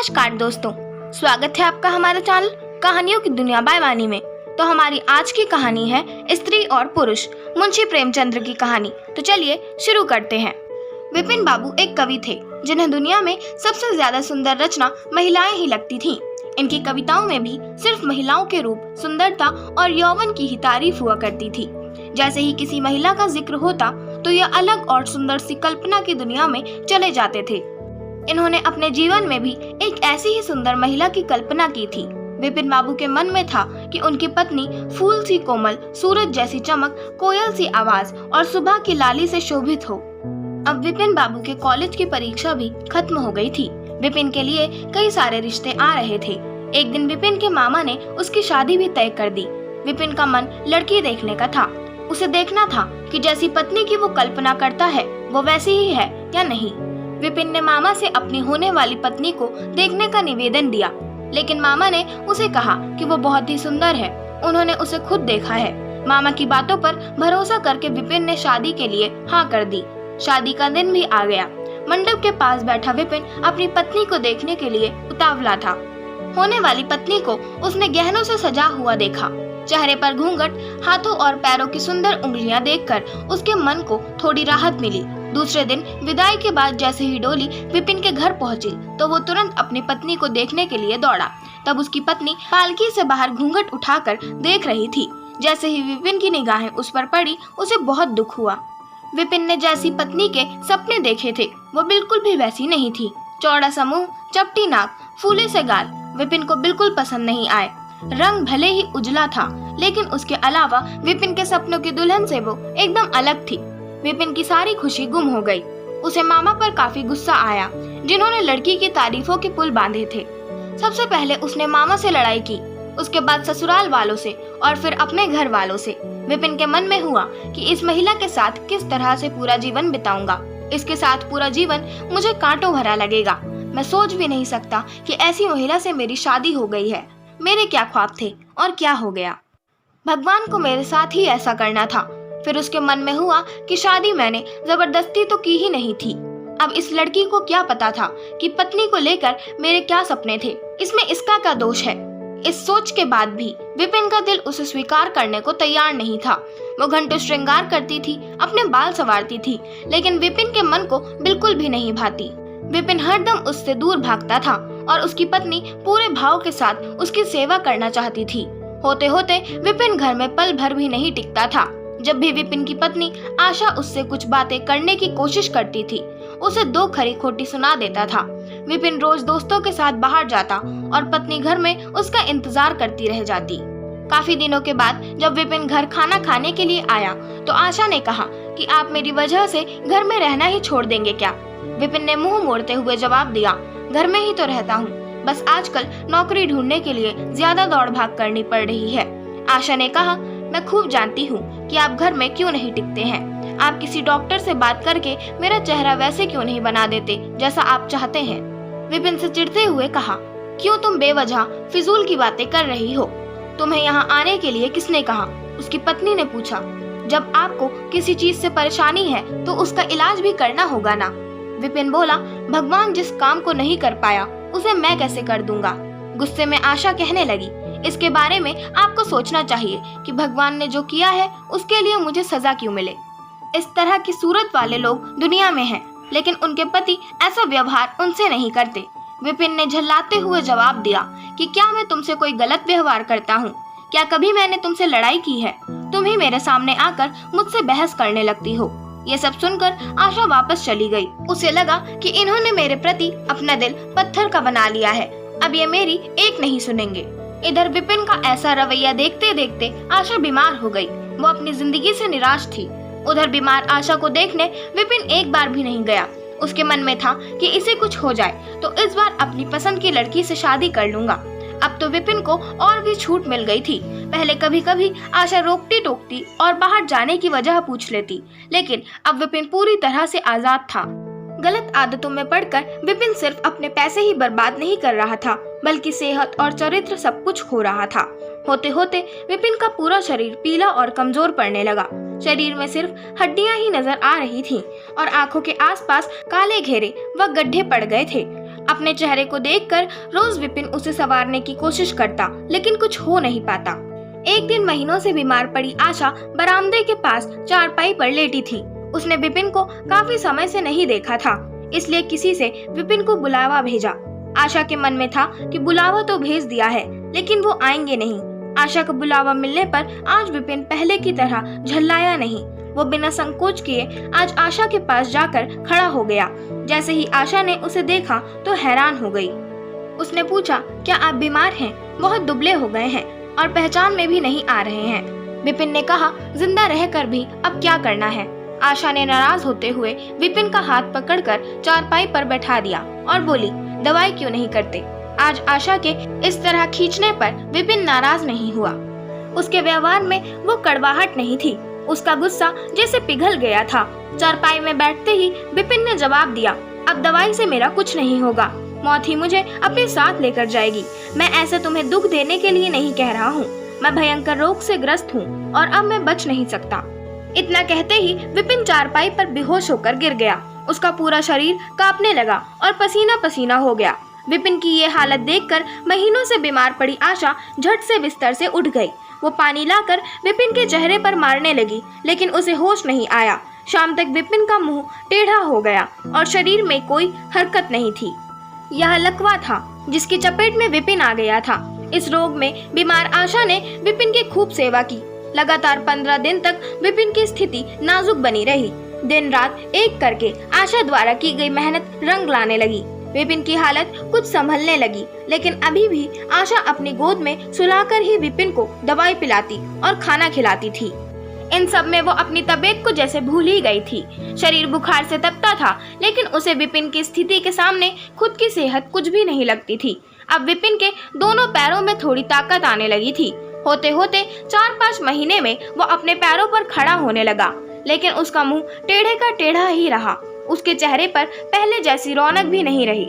नमस्कार दोस्तों, स्वागत है आपका हमारे चैनल कहानियों की दुनिया बाय वाणी में। तो हमारी आज की कहानी है स्त्री और पुरुष, मुंशी प्रेमचंद्र की कहानी। तो चलिए शुरू करते हैं। विपिन बाबू एक कवि थे जिन्हें दुनिया में सबसे ज्यादा सुंदर रचना महिलाएं ही लगती थीं। इनकी कविताओं में भी सिर्फ महिलाओं के रूप, सुंदरता और यौवन की ही तारीफ हुआ करती थी। जैसे ही किसी महिला का जिक्र होता तो यह अलग और सुंदर सी कल्पना की दुनिया में चले जाते थे। इन्होंने अपने जीवन में भी एक ऐसी ही सुंदर महिला की कल्पना की थी। विपिन बाबू के मन में था कि उनकी पत्नी फूल सी कोमल, सूरज जैसी चमक, कोयल सी आवाज और सुबह की लाली से शोभित हो। अब विपिन बाबू के कॉलेज की परीक्षा भी खत्म हो गई थी। विपिन के लिए कई सारे रिश्ते आ रहे थे। एक दिन विपिन के मामा ने उसकी शादी भी तय कर दी। विपिन का मन लड़की देखने का था। उसे देखना था कि जैसी पत्नी की वो कल्पना करता है वो वैसी ही है या नहीं। विपिन ने मामा से अपनी होने वाली पत्नी को देखने का निवेदन दिया, लेकिन मामा ने उसे कहा कि वो बहुत ही सुंदर है। उन्होंने उसे खुद देखा है। मामा की बातों पर भरोसा करके विपिन ने शादी के लिए हाँ कर दी। शादी का दिन भी आ गया। मंडप के पास बैठा विपिन अपनी पत्नी को देखने के लिए उतावला था। होने वाली पत्नी को उसने गहनों से सजा हुआ देखा। चेहरे पर घूंघट, हाथों और पैरों की सुंदर उंगलियां देखकर उसके मन को थोड़ी राहत मिली। दूसरे दिन विदाई के बाद जैसे ही डोली विपिन के घर पहुंची तो वो तुरंत अपनी पत्नी को देखने के लिए दौड़ा। तब उसकी पत्नी पालकी से बाहर घूंघट उठाकर देख रही थी। जैसे ही विपिन की निगाहें उस पर पड़ी उसे बहुत दुख हुआ। विपिन ने जैसी पत्नी के सपने देखे थे वो बिल्कुल भी वैसी नहीं थी। चौड़ा सा मुंह, चपटी नाक, फूले से गाल विपिन को बिल्कुल पसंद नहीं आए। रंग भले ही उजला था, लेकिन उसके अलावा विपिन के सपनों की दुल्हन से वो एकदम अलग थी। विपिन की सारी खुशी गुम हो गई। उसे मामा पर काफी गुस्सा आया, जिन्होंने लड़की की तारीफों के पुल बांधे थे। सबसे पहले उसने मामा से लड़ाई की, उसके बाद ससुराल वालों से और फिर अपने घर वालों से। विपिन के मन में हुआ कि इस महिला के साथ किस तरह से पूरा जीवन बिताऊंगा। इसके साथ पूरा जीवन मुझे कांटों भरा लगेगा। मैं सोच भी नहीं सकता कि ऐसी महिला से मेरी शादी हो गई है। मेरे क्या ख्वाब थे और क्या हो गया। भगवान को मेरे साथ ही ऐसा करना था। फिर उसके मन में हुआ कि शादी मैंने जबरदस्ती तो की ही नहीं थी। अब इस लड़की को क्या पता था कि पत्नी को लेकर मेरे क्या सपने थे। इसमें इसका क्या दोष है। इस सोच के बाद भी विपिन का दिल उसे स्वीकार करने को तैयार नहीं था। वो घंटों श्रृंगार करती थी, अपने बाल संवारती थी, लेकिन विपिन के मन को बिल्कुल भी नहीं भाती। विपिन हरदम उससे दूर भागता था और उसकी पत्नी पूरे भाव के साथ उसकी सेवा करना चाहती थी। होते होते विपिन घर में पल भर भी नहीं टिकता था। जब भी विपिन की पत्नी आशा उससे कुछ बातें करने की कोशिश करती थी, उसे दो खरी खोटी सुना देता था। विपिन रोज दोस्तों के साथ बाहर जाता और पत्नी घर में उसका इंतजार करती रह जाती। काफी दिनों के बाद जब विपिन घर खाना खाने के लिए आया तो आशा ने कहा कि आप मेरी वजह से घर में रहना ही छोड़ देंगे क्या। विपिन ने मुंह मोड़ते हुए जवाब दिया, घर में ही तो रहता हूँ, बस आजकल नौकरी ढूंढने के लिए ज्यादा दौड़ भाग करनी पड़ रही है। आशा ने कहा, मैं खूब जानती हूँ कि आप घर में क्यों नहीं टिकते हैं। आप किसी डॉक्टर से बात करके मेरा चेहरा वैसे क्यों नहीं बना देते जैसा आप चाहते हैं। विपिन से चिढ़ते हुए कहा, क्यों तुम बेवजह फिजूल की बातें कर रही हो। तुम्हें यहाँ आने के लिए किसने कहा। उसकी पत्नी ने पूछा, जब आपको किसी चीज से परेशानी है तो उसका इलाज भी करना होगा ना। विपिन बोला, भगवान जिस काम को नहीं कर पाया उसे मैं कैसे कर दूंगा। गुस्से में आशा कहने लगी, इसके बारे में आपको सोचना चाहिए कि भगवान ने जो किया है उसके लिए मुझे सजा क्यों मिले। इस तरह की सूरत वाले लोग दुनिया में हैं, लेकिन उनके पति ऐसा व्यवहार उनसे नहीं करते। विपिन ने झल्लाते हुए जवाब दिया कि क्या मैं तुमसे कोई गलत व्यवहार करता हूँ। क्या कभी मैंने तुमसे लड़ाई की है। तुम ही मेरे सामने आकर मुझसे बहस करने लगती हो। ये सब सुनकर आशा वापस चली गई। उसे लगा कि इन्होंने मेरे प्रति अपना दिल पत्थर का बना लिया है। अब ये मेरी एक नहीं सुनेंगे। इधर विपिन का ऐसा रवैया देखते देखते आशा बीमार हो गई। वो अपनी जिंदगी से निराश थी। उधर बीमार आशा को देखने विपिन एक बार भी नहीं गया। उसके मन में था कि इसे कुछ हो जाए तो इस बार अपनी पसंद की लड़की से शादी कर लूंगा। अब तो विपिन को और भी छूट मिल गई थी। पहले कभी कभी आशा रोकती टोकती और बाहर जाने की वजह पूछ लेती, लेकिन अब विपिन पूरी तरह से आजाद था। गलत आदतों में पड़कर विपिन सिर्फ अपने पैसे ही बर्बाद नहीं कर रहा था, बल्कि सेहत और चरित्र सब कुछ खो रहा था। होते होते विपिन का पूरा शरीर पीला और कमजोर पड़ने लगा। शरीर में सिर्फ हड्डियां ही नजर आ रही थीं और आंखों के आसपास काले घेरे व गड्ढे पड़ गए थे। अपने चेहरे को देखकर रोज विपिन उसे संवारने की कोशिश करता, लेकिन कुछ हो नहीं पाता। एक दिन महीनों से बीमार पड़ी आशा बरामदे के पास चारपाई पर लेटी थी। उसने विपिन को काफी समय से नहीं देखा था, इसलिए किसी से विपिन को बुलावा भेजा। आशा के मन में था कि बुलावा तो भेज दिया है, लेकिन वो आएंगे नहीं। आशा को बुलावा मिलने पर आज विपिन पहले की तरह झल्लाया नहीं। वो बिना संकोच किए आज आशा के पास जाकर खड़ा हो गया। जैसे ही आशा ने उसे देखा तो हैरान हो गई। उसने पूछा, क्या आप बीमार हैं? बहुत दुबले हो गए हैं और पहचान में भी नहीं आ रहे हैं। विपिन ने कहा, जिंदा रहकर भी अब क्या करना है। आशा ने नाराज होते हुए विपिन का हाथ पकड़कर चारपाई पर बैठा दिया और बोली, दवाई क्यों नहीं करते? आज आशा के इस तरह खींचने पर विपिन नाराज नहीं हुआ। उसके व्यवहार में वो कड़वाहट नहीं थी, उसका गुस्सा जैसे पिघल गया था। चारपाई में बैठते ही विपिन ने जवाब दिया, अब दवाई से मेरा कुछ नहीं होगा, मौत ही मुझे अपने साथ लेकर जाएगी। मैं ऐसे तुम्हें दुख देने के लिए नहीं कह रहा हूँ, मैं भयंकर रोग से ग्रस्त हूँ और अब मैं बच नहीं सकता। इतना कहते ही विपिन चारपाई पर बेहोश होकर गिर गया। उसका पूरा शरीर कांपने लगा और पसीना पसीना हो गया। विपिन की ये हालत देखकर महीनों से बीमार पड़ी आशा झट से बिस्तर से उठ गई। वो पानी लाकर विपिन के चेहरे पर मारने लगी, लेकिन उसे होश नहीं आया। शाम तक विपिन का मुंह टेढ़ा हो गया और शरीर में कोई हरकत नहीं थी। यह लकवा था जिसकी चपेट में विपिन आ गया था। इस रोग में बीमार आशा ने विपिन की खूब सेवा की। लगातार 15 दिन तक विपिन की स्थिति नाजुक बनी रही। दिन रात एक करके आशा द्वारा की गई मेहनत रंग लाने लगी। विपिन की हालत कुछ संभलने लगी, लेकिन अभी भी आशा अपनी गोद में सुलाकर ही विपिन को दवाई पिलाती और खाना खिलाती थी। इन सब में वो अपनी तबीयत को जैसे भूल ही गई थी। शरीर बुखार से तपता था, लेकिन उसे विपिन की स्थिति के सामने खुद की सेहत कुछ भी नहीं लगती थी। अब विपिन के दोनों पैरों में थोड़ी ताकत आने लगी थी। होते होते 4-5 महीने में वो अपने पैरों पर खड़ा होने लगा, लेकिन उसका मुंह टेढ़े का टेढ़ा ही रहा। उसके चेहरे पर पहले जैसी रौनक भी नहीं रही।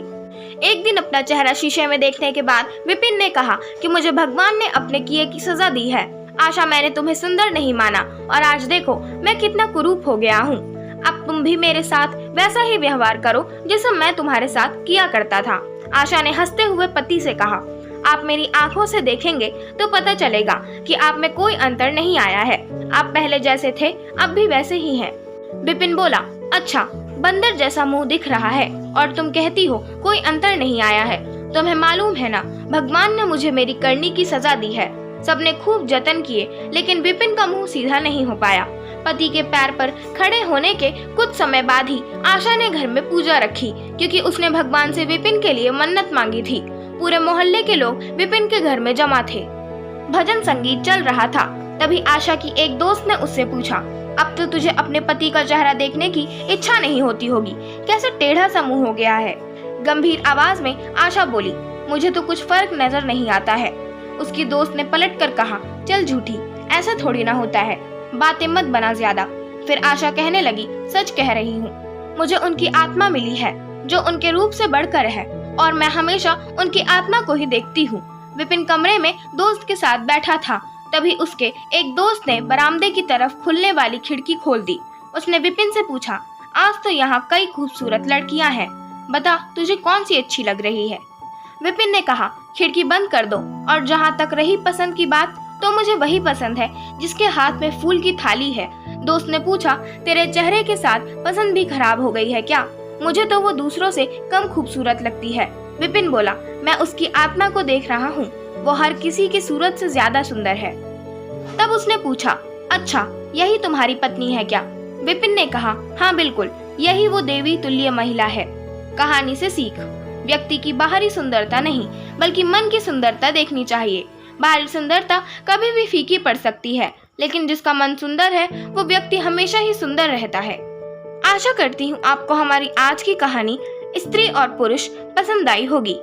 एक दिन अपना चेहरा शीशे में देखने के बाद विपिन ने कहा कि मुझे भगवान ने अपने किए की सजा दी है। आशा, मैंने तुम्हें सुंदर नहीं माना और आज देखो मैं कितना कुरूप हो गया हूँ। अब तुम भी मेरे साथ वैसा ही व्यवहार करो जैसा मैं तुम्हारे साथ किया करता था। आशा ने हंसते हुए पति से कहा, आप मेरी आंखों से देखेंगे तो पता चलेगा कि आप में कोई अंतर नहीं आया है। आप पहले जैसे थे अब भी वैसे ही हैं। विपिन बोला, अच्छा, बंदर जैसा मुंह दिख रहा है और तुम कहती हो कोई अंतर नहीं आया है। तुम्हें मालूम है ना, भगवान ने मुझे मेरी करनी की सजा दी है। सबने खूब जतन किए, लेकिन विपिन का मुंह सीधा नहीं हो पाया। पति के पैर पर खड़े होने के कुछ समय बाद ही आशा ने घर में पूजा रखी, क्योंकि उसने भगवान से विपिन के लिए मन्नत मांगी थी। पूरे मोहल्ले के लोग विपिन के घर में जमा थे। भजन संगीत चल रहा था। तभी आशा की एक दोस्त ने उससे पूछा, अब तो तुझे अपने पति का चेहरा देखने की इच्छा नहीं होती होगी, कैसे टेढ़ा सा मुंह हो गया है। गंभीर आवाज में आशा बोली, मुझे तो कुछ फर्क नजर नहीं आता है। उसकी दोस्त ने पलट कर कहा, चल झूठी, ऐसा थोड़ी ना होता है, बातें मत बना ज्यादा। फिर आशा कहने लगी, सच कह रही हूँ, मुझे उनकी आत्मा मिली है जो उनके रूप से बढ़कर है और मैं हमेशा उनकी आत्मा को ही देखती हूँ। विपिन कमरे में दोस्त के साथ बैठा था। तभी उसके एक दोस्त ने बरामदे की तरफ खुलने वाली खिड़की खोल दी। उसने विपिन से पूछा, आज तो यहाँ कई खूबसूरत लड़कियाँ हैं, बता तुझे कौन सी अच्छी लग रही है। विपिन ने कहा, खिड़की बंद कर दो, और जहाँ तक रही पसंद की बात, तो मुझे वही पसंद है जिसके हाथ में फूल की थाली है। दोस्त ने पूछा, तेरे चेहरे के साथ पसंद भी खराब हो गई है क्या? मुझे तो वो दूसरों से कम खूबसूरत लगती है। विपिन बोला, मैं उसकी आत्मा को देख रहा हूँ, वो हर किसी की सूरत से ज्यादा सुंदर है। तब उसने पूछा, अच्छा, यही तुम्हारी पत्नी है क्या? विपिन ने कहा, हाँ बिल्कुल, यही वो देवी तुल्य महिला है। कहानी से सीख, व्यक्ति की बाहरी सुंदरता नहीं बल्कि मन की सुंदरता देखनी चाहिए। बाहरी सुंदरता कभी भी फीकी पड़ सकती है, लेकिन जिसका मन सुंदर है वो व्यक्ति हमेशा ही सुंदर रहता है। आशा करती हूँ आपको हमारी आज की कहानी स्त्री और पुरुष पसंद आई होगी।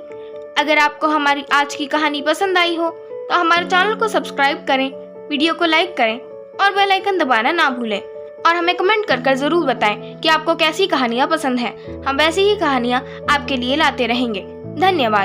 अगर आपको हमारी आज की कहानी पसंद आई हो तो हमारे चैनल को सब्सक्राइब करें, वीडियो को लाइक करें और बेल आइकन दबाना ना भूलें, और हमें कमेंट कर जरूर बताएं कि आपको कैसी कहानियाँ पसंद हैं। हम वैसी ही कहानियाँ आपके लिए लाते रहेंगे। धन्यवाद।